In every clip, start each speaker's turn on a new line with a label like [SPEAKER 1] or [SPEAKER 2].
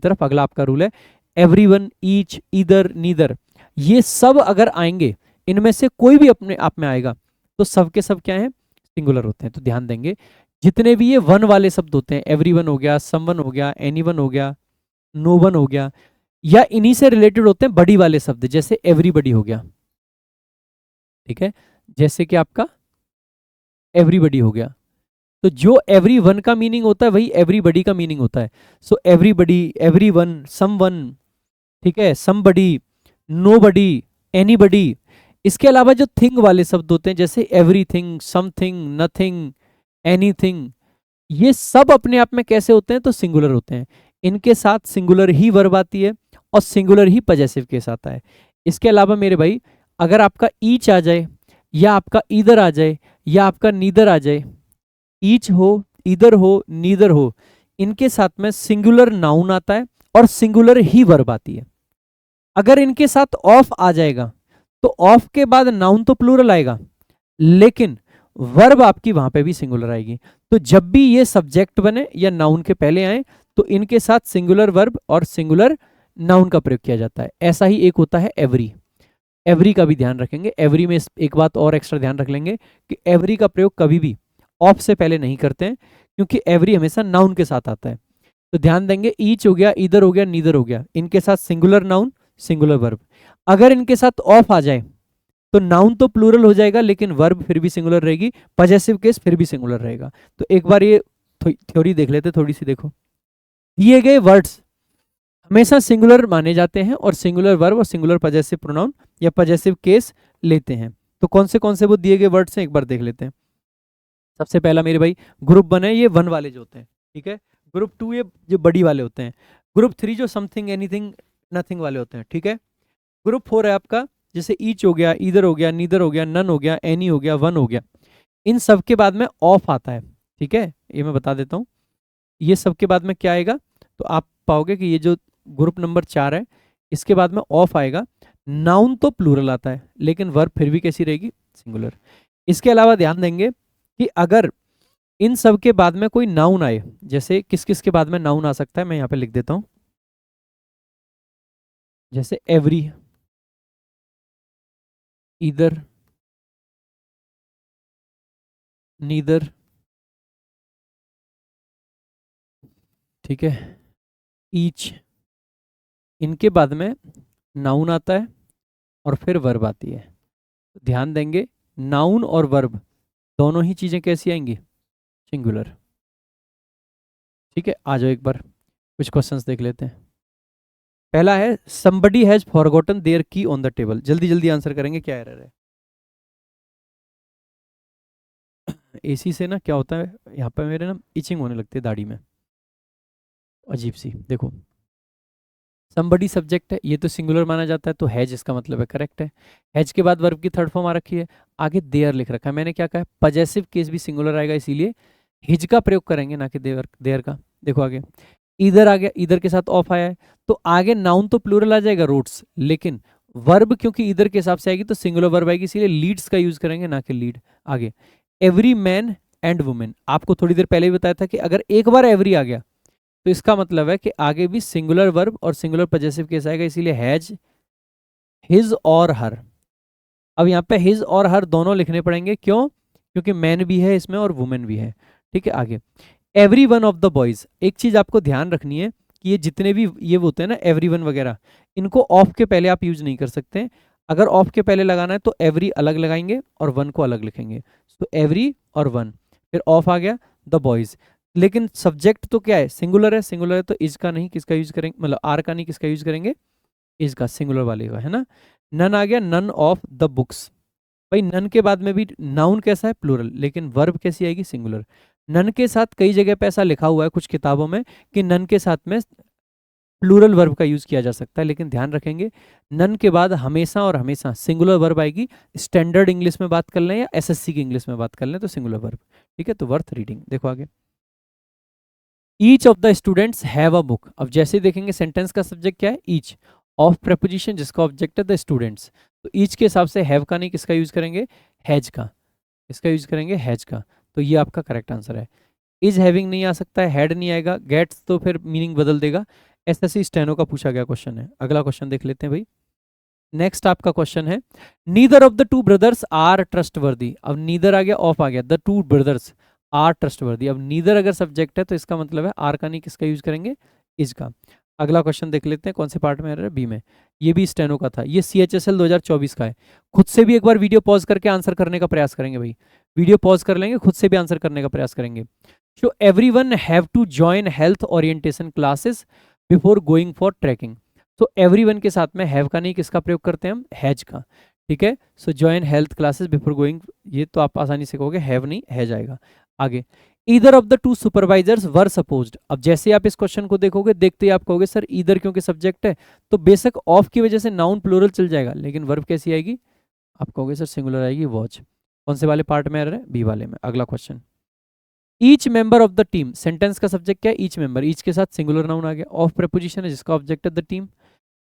[SPEAKER 1] तरफ। अगला आपका रूल है एवरीवन, ईच, ईदर, नीदर, ये सब अगर आएंगे, इनमें से कोई भी अपने आप में आएगा तो सब के सब क्या है, सिंगुलर होते हैं। तो ध्यान देंगे जितने भी ये वन वाले शब्द होते हैं, एवरीवन हो गया, समवन हो गया, एनीवन हो गया, नो वन हो गया, या इन्हीं से रिलेटेड होते हैं बड़ी वाले शब्द, जैसे एवरीबडी हो गया, ठीक है, जैसे कि आपका एवरीबडी हो गया। तो जो एवरी वन का मीनिंग होता है वही एवरीबडी का मीनिंग होता है। सो एवरीबडी, एवरीवन, समवन, ठीक है, समबडी, नोबडी, एनीबडी। इसके अलावा जो थिंग वाले शब्द होते हैं जैसे एवरीथिंग, समथिंग, नथिंग, एनीथिंग, ये सब अपने आप में कैसे होते हैं, तो सिंगुलर होते हैं। इनके साथ सिंगुलर ही वर्ब आती है और सिंगुलर ही पजेसिव केस आता है। इसके अलावा मेरे भाई अगर आपका ईच आ जाए, या आपका ईदर आ जाए, या आपका नीदर आ जाए, ईच हो, ईदर हो, नीदर हो, इनके साथ में सिंगुलर नाउन आता है और सिंगुलर ही वर्ब आती है। अगर इनके साथ ऑफ आ जाएगा तो ऑफ के बाद नाउन तो प्लूरल आएगा, लेकिन वर्ब आपकी वहां पे भी सिंगुलर आएगी। तो जब भी ये सब्जेक्ट बने या नाउन के पहले आए तो इनके साथ सिंगुलर वर्ब और सिंगुलर नाउन का प्रयोग किया जाता है। ऐसा ही एक होता है एवरी, एवरी का भी ध्यान रखेंगे। एवरी में एक बात और एक्स्ट्रा ध्यान रख लेंगे कि एवरी का प्रयोग कभी भी ऑफ से पहले नहीं करते हैं, क्योंकि एवरी हमेशा नाउन के साथ आता है। तो ध्यान देंगे ईच हो गया, ईदर हो गया, नीदर हो गया, इनके साथ सिंगुलर नाउन, सिंगुलर वर्ब। अगर इनके साथ ऑफ आ जाए तो नाउन तो प्लूरल हो जाएगा लेकिन वर्ब फिर भी सिंगुलर रहेगी, पजेसिव केस फिर भी सिंगुलर रहेगा। तो एक बार ये थ्योरी देख लेते थोड़ी सी। देखो दिए गए वर्ड्स हमेशा सिंगुलर माने जाते हैं और सिंगुलर वर्ब और सिंगुलर पजेसिव प्रोनाउन या पजेसिव केस लेते हैं। तो कौन से वो दिए गए वर्ड्स हैं एक बार देख लेते हैं। सबसे पहला मेरे भाई ग्रुप 1 है, ये वन वाले जो होते हैं, ठीक है। ग्रुप 2 ये जो बड़ी वाले होते हैं। ग्रुप 3 जो समथिंग, एनीथिंग, नथिंग वाले होते हैं, ठीक है। ग्रुप 4 है आपका जैसे ईच हो गया, ईदर हो गया, नीदर हो गया, नन हो गया, एनी हो गया, वन हो गया। इन सब के बाद में ऑफ आता है, ठीक है, ये मैं बता देता हूँ। ये सब के बाद में क्या आएगा, तो आप पाओगे कि ये जो ग्रुप नंबर 4 है इसके बाद में ऑफ आएगा। नाउन तो प्लूरल आता है लेकिन वर्ब फिर भी कैसी रहेगी, सिंगुलर। इसके अलावा ध्यान देंगे कि अगर इन सब के बाद में कोई नाउन आए, जैसे किस किस के बाद में नाउन आ सकता है, मैं यहाँ पे लिख देता हूँ, जैसे एवरी, ईदर, नीदर, ठीक है, ईच, इनके बाद में नाउन आता है और फिर वर्ब आती है। ध्यान देंगे नाउन और वर्ब दोनों ही चीजें कैसी आएंगी, सिंगुलर। ठीक है, आ जाओ एक बार कुछ क्वेश्चंस देख लेते हैं। पहला है somebody हैज फॉरगॉटन देयर की ऑन द टेबल। जल्दी जल्दी आंसर करेंगे, क्या एरर है। एसी से ना क्या होता है, यहाँ पे मेरे ना इचिंग होने लगती है दाढ़ी में, अजीब सी। देखो somebody सब्जेक्ट है, ये तो सिंगुलर माना जाता है, तो हैज इसका मतलब है करेक्ट है। हैज के बाद वर्ब की थर्ड फॉर्म आ रखी है, आगे देयर लिख रखा है। मैंने क्या कहा, पजेसिव केस भी सिंगुलर आएगा, इसीलिए हिज का प्रयोग करेंगे ना कि देयर, देयर का। देखो आगे इधर आ गया, इधर के साथ ऑफ आया है, तो आगे नाउन तो प्लूरल आ जाएगा रोड्स, लेकिन वर्ब क्योंकि इधर के हिसाब से आएगी तो सिंगुलर वर्ब आएगी, इसीलिए लीड्स का यूज करेंगे ना कि लीड। आगे एवरी मैन एंड वुमेन, आपको थोड़ी देर पहले ही बताया था कि अगर एक बार एवरी आ गया तो इसका मतलब है कि आगे भी सिंगुलर वर्ब और सिंगुलर पजेसिव केस आएगा, इसीलिए हैज, हिज और हर। अब यहाँ पे हिज और हर दोनों लिखने पड़ेंगे, क्यों, क्योंकि मैन भी है इसमें और वुमेन भी है। ठीक है, आगे every one of the boys. एक चीज आपको ध्यान रखनी है कि ये जितने भी ये होते हैं ना एवरी वन वगैरह, इनको ऑफ के पहले आप यूज नहीं कर सकते। अगर ऑफ के पहले लगाना है तो एवरी अलग लगाएंगे और वन को अलग लिखेंगे। तो एवरी और वन, फिर ऑफ आ गया द बॉयज। लेकिन सब्जेक्ट तो क्या है, सिंगुलर है, सिंगुलर है तो इज का नहीं किसका यूज करेंगे, मतलब आर का नहीं किसका यूज करेंगे, इज का, सिंगुलर वाले का, है ना। नन आ गया, नन ऑफ द बुक्स। भाई नन के बाद में भी नाउन कैसा है, प्लूरल, लेकिन वर्ब कैसी आएगी, सिंगुलर। नन के साथ कई जगह पे ऐसा लिखा हुआ है कुछ किताबों में कि नन के साथ में प्लूरल वर्ब का यूज किया जा सकता है, लेकिन ध्यान रखेंगे नन के बाद हमेशा और हमेशा सिंगुलर वर्ब आएगी। स्टैंडर्ड इंग्लिश में बात कर लें या एसएससी की इंग्लिश में बात कर लें तो सिंगुलर वर्ब। ठीक है, तो वर्थ रीडिंग। देखो आगे each of the students have a book. अब जैसे ही देखेंगे सेंटेंस का सब्जेक्ट क्या है, ईच, ऑफ प्रेपोजिशन जिसका ऑब्जेक्ट है द स्टूडेंट्स, तो ईच के हिसाब से हैव का नहीं किसका यूज करेंगे, हैज का, इसका यूज करेंगे हैज का। तो ये आपका करेक्ट आंसर है। इज हैविंग नहीं आ सकता है, हैड नहीं आएगा, गेट्स तो फिर मीनिंग बदल देगा। एसएससी स्टेनो का पूछा गया क्वेश्चन है। अगला क्वेश्चन देख लेते हैं भाई। नेक्स्ट आपका क्वेश्चन है, neither of the two brothers are trustworthy. अब नीदर आ गया, ऑफ आ गया, the two brothers are trustworthy. अब नीदर अगर सब्जेक्ट है तो इसका मतलब है आर का नहीं, किसका यूज करेंगे, इसका। अगला क्वेश्चन देख लेते हैं, कौन से पार्ट में आ रहा है, बी में। ये भी स्टेनो का था, ये CHSL 2024 का है। खुद से भी एक बार वीडियो पॉज करके आंसर करने का प्रयास करेंगे भाई, वीडियो पॉज कर लेंगे, खुद से भी आंसर करने का प्रयास करेंगे। So everyone have to join health orientation classes before going for trekking. तो एवरीवन के साथ में हैव का नहीं, किसका प्रयोग करते हैं हम, हैज का। ठीक है, so join health classes before going, ये तो आप आसानी से कहोगे, हैव नहीं, है जाएगा। आगे, either of the to supervisors were supposed. अब जैसे आप इस क्वेश्चन को देखोगे, देखते ही आप कहोगे सर ईदर क्योंकि सब्जेक्ट है तो बेशक ऑफ की वजह से नाउन प्लूरल चल जाएगा, लेकिन वर्ब कैसी आएगी, आप कहोगे सर सिंगुलर आएगी, वॉच। कौन से वाले पार्ट में आ रहा है, बी वाले में। अगला question, each member of the team, sentence का सब्जेक्ट क्या है, ईच मेंबर, ईच के साथ सिंगुलर नाउन आ गया, ऑफ प्रेपोजिशन है जिसका ऑब्जेक्ट है द टीम।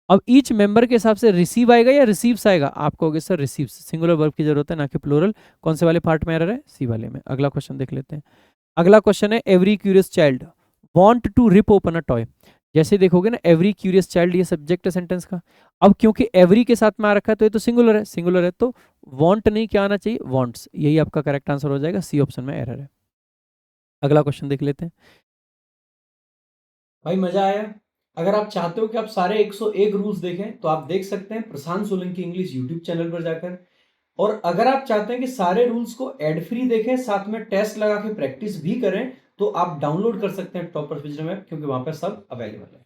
[SPEAKER 1] अब ईच मेंबर के हिसाब से रिसीव आएगा या रिसीव्स आएगा, आप कहोगे सर रिसीव्स, सिंगुलर वर्ब की जरूरत है ना कि प्लूरल। कौन से वाले पार्ट में आ रहा है, सी वाले में। अगला क्वेश्चन देख लेते हैं। अगला क्वेश्चन है, every curious child want to rip open a toy. जैसे देखोगे ना, एवरी क्यूरियस चाइल्ड, ये सब्जेक्ट है सेंटेंस का। अब क्योंकि एवरी के साथ में आ रखा है तो ये तो सिंगुलर है, सिंगुलर है तो वांट नहीं, क्या आना चाहिए, वांट्स। यही आपका करेक्ट आंसर हो जाएगा, सी ऑप्शन में एरर है। अगला क्वेश्चन देख लेते हैं भाई, मजा आया। अगर आप चाहते हो कि आप सारे 101 रूल्स देखें तो आप देख सकते हैं प्रशांत सोलंकी इंग्लिश यूट्यूब चैनल पर जाकर। और अगर आप चाहते हैं कि सारे रूल्स को एड फ्री देखें, साथ में टेस्ट लगा के प्रैक्टिस भी करें, तो आप डाउनलोड कर सकते हैं टॉपर्स विजडम ऐप, क्योंकि वहां पर सब अवेलेबल है।